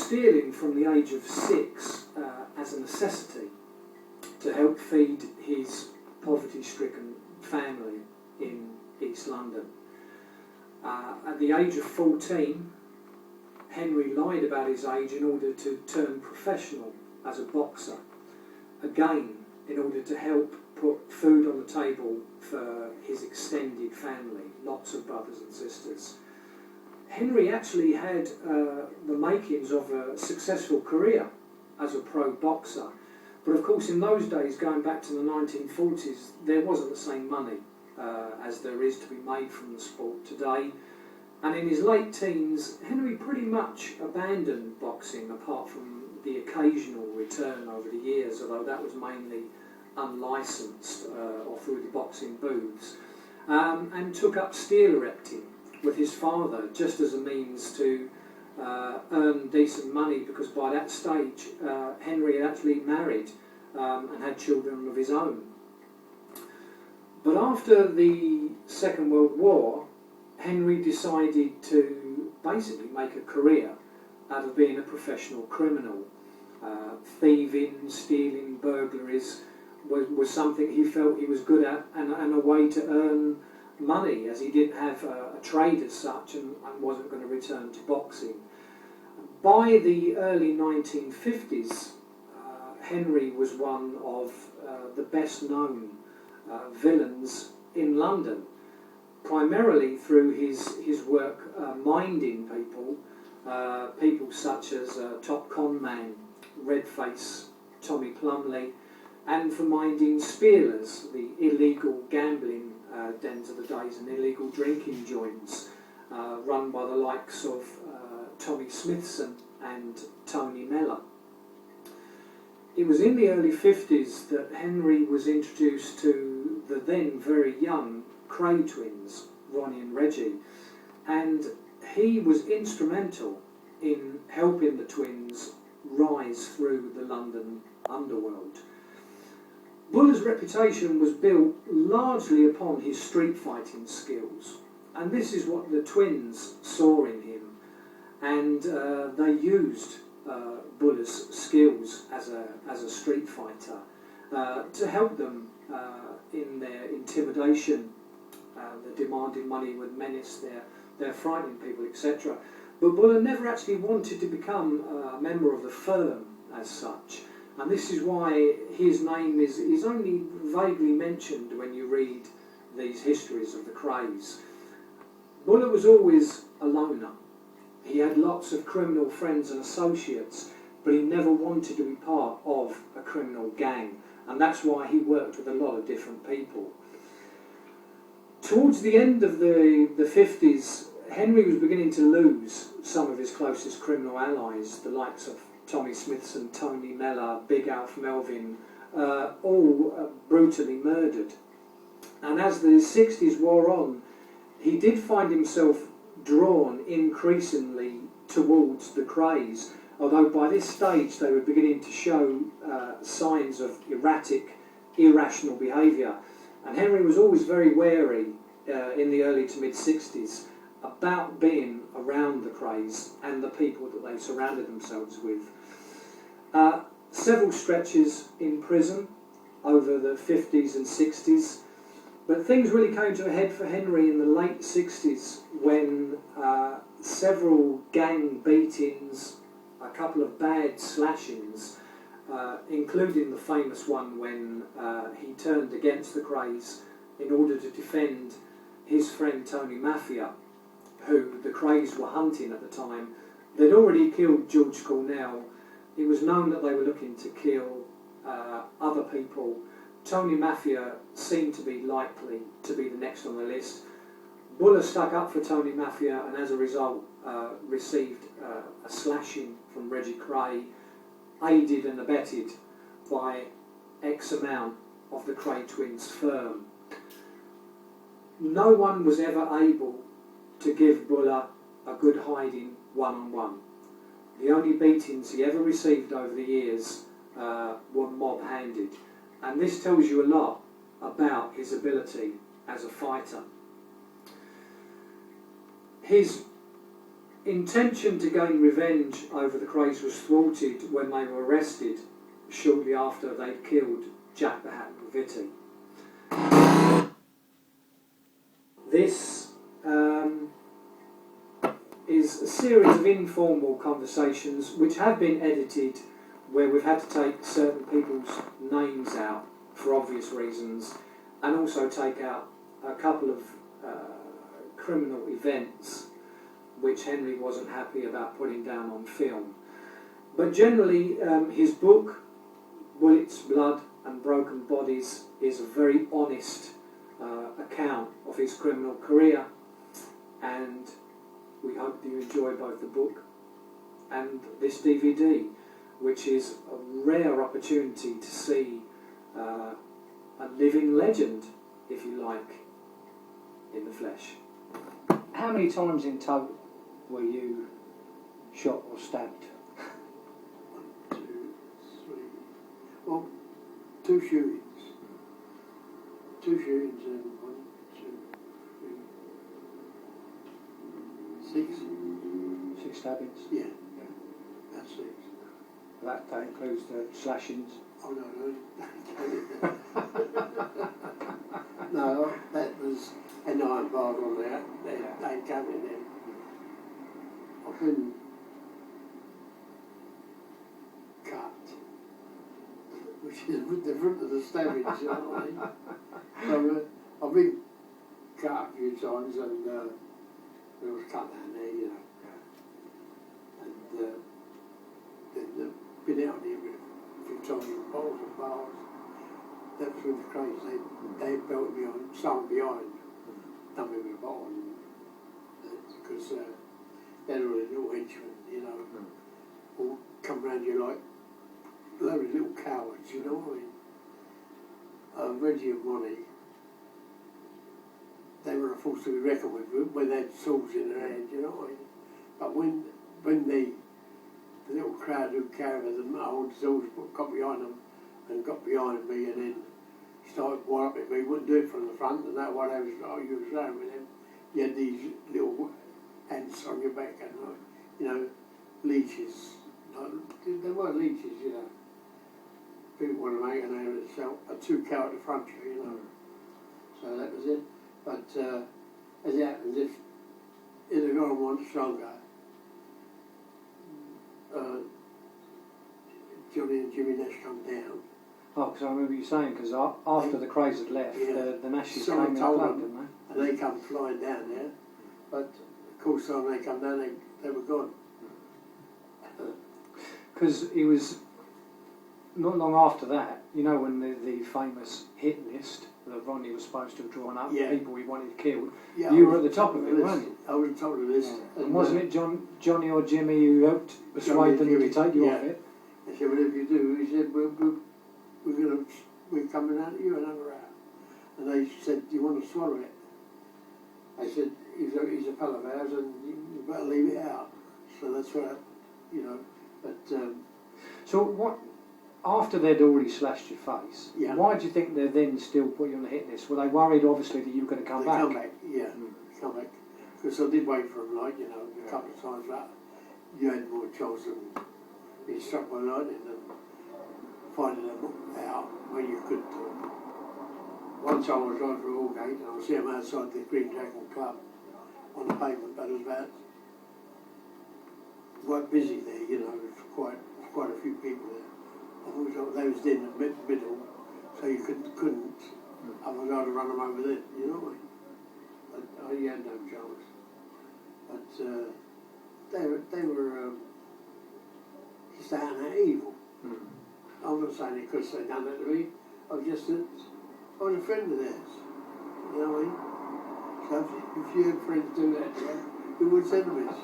stealing from the age of 6 as a necessity to help feed his poverty-stricken family in East London. At the age of 14, Henry lied about his age in order to turn professional as a boxer, again in order to help put food on the table for his extended family, lots of brothers and sisters. Henry actually had the makings of a successful career as a pro boxer, but of course in those days, going back to the 1940s, there wasn't the same money as there is to be made from the sport today. And in his late teens, Henry pretty much abandoned boxing, apart from the occasional return over the years, although that was mainly unlicensed or through the boxing booths, and took up steel erecting with his father, just as a means to earn decent money, because by that stage Henry had actually married and had children of his own. But after the Second World War, Henry decided to basically make a career out of being a professional criminal. Thieving, stealing, burglaries was something he felt he was good at, and a way to earn money, as he didn't have a trade as such and wasn't going to return to boxing. By the early 1950s, Henry was one of the best known villains in London, primarily through his work minding people, people such as Top Con Man, Redface, Tommy Plumley, and for minding Spearlers, the illegal gambling dens of the days and illegal drinking joints run by the likes of Tommy Smithson and Tony Mellor. It was in the early 50s that Henry was introduced to the then very young Kray twins, Ronnie and Reggie, and he was instrumental in helping the twins rise through the London underworld. Buller's reputation was built largely upon his street fighting skills, and this is what the twins saw in him, and they used Buller's skills as a street fighter to help them in their intimidation. The demanding money would menace their frightening people, etc. But Buller never actually wanted to become a member of the firm as such, and this is why his name is only vaguely mentioned when you read these histories of the Krays. Buller was always a loner. He had lots of criminal friends and associates, but he never wanted to be part of a criminal gang, and that's why he worked with a lot of different people. Towards the end of the 50s, Henry was beginning to lose some of his closest criminal allies, the likes of Tommy Smithson, Tony Mellor, Big Alf Melvin, all brutally murdered. And as the 60s wore on, he did find himself drawn increasingly towards the Krays, although by this stage they were beginning to show signs of erratic, irrational behaviour. And Henry was always very wary in the early to mid-60s about being around the Krays and the people that they surrounded themselves with. Several stretches in prison over the 50s and 60s, but things really came to a head for Henry in the late 60s when several gang beatings, a couple of bad slashings, including the famous one when he turned against the Krays in order to defend his friend Tony Mafia, who the Krays were hunting at the time. They'd already killed George Cornell. It was known that they were looking to kill other people. Tony Mafia seemed to be likely to be the next on the list. Buller stuck up for Tony Mafia and as a result received a slashing from Reggie Kray, aided and abetted by X amount of the Kray twins' firm. No one was ever able to give Buller a good hiding one-on-one. The only beatings he ever received over the years were mob-handed, and this tells you a lot about his ability as a fighter. His intention to gain revenge over the Krays was thwarted when they were arrested shortly after they'd killed Jack the Hat Vitti. This is a series of informal conversations which have been edited, where we've had to take certain people's names out for obvious reasons, and also take out a couple of criminal events which Henry wasn't happy about putting down on film. But generally, his book, Bullets, Blood and Broken Bodies, is a very honest account of his criminal career, and we hope you enjoy both the book and this DVD, which is a rare opportunity to see a living legend, if you like, in the flesh. How many times in total were you shot or stabbed? 1, 2, 3. Well, 2 shootings. 2 shootings and 1, 2, 3, 6. 6 stabbings? Yeah, that's 6. That includes the slashings? Oh no, no, that was an iron bar on there. They come in there. I've been cut, which is a bit different to the stabbing, you know what I mean? So I've been cut a few times, and it was cut down there, you know. And then been out there with a few times with balls and bars. That was with the Krays. They built me on someone behind, done me with a ball, because they're all a little henchmen, you know, all come round you like those little cowards, you know what I mean? Reggie and Ronnie, they were a force to be reckoned with when they had swords in their hands, you know what I mean? But when the little crowd who carried them old swords got behind them and got behind me and then started wiping me, wouldn't do it from the front, and that what I was, you was around with them. You had these little hands on your back and, you know, leeches. They were leeches, you know. People want to make a name of themselves, a 2 count at the front, you know. So that was it. But as it happens, if it had gone one stronger, Johnny and Jimmy Nash come down. Oh, because I remember you saying, because after the Krays had left, yeah, the Nashes someone came in told club, them, didn't they? and they come flying down there. But of course, when they come down, they were gone. Because it was not long after that, you know, when the famous hit list that Ronnie was supposed to have drawn up, Yeah. people he wanted killed, Yeah, you were at the top of it, list. weren't you? I was at the top of the list. Yeah. And wasn't it Johnny or Jimmy who helped persuade them to take you off it? They said, well, if you do, he said, we're coming out of you another hour. And they said, do you want to swallow it? I said, he's a pal of ours and you better leave it out. So that's what, you know, but... So what, after they'd already slashed your face, yeah. Why do you think they then still put you on the hit list? Were they worried, obviously, that you were going to come back? Come back, yeah, come back. Because I did wait for them, like, you know, a couple of times, but you had more chance than being struck by lightning than finding them out when you could. One time I was driving through Aldgate and I see them outside the Green Dragon Club on the pavement, but it was about quite busy there, you know, there was quite a few people there. They was in the middle, so you couldn't otherwise I'd have run them over there, you know what I mean? But you had no chance. But they were just out and out evil. I'm not saying it because they done that to me. I was a friend of theirs. You know what I mean? So if you had friends do that, yeah, we would send them this.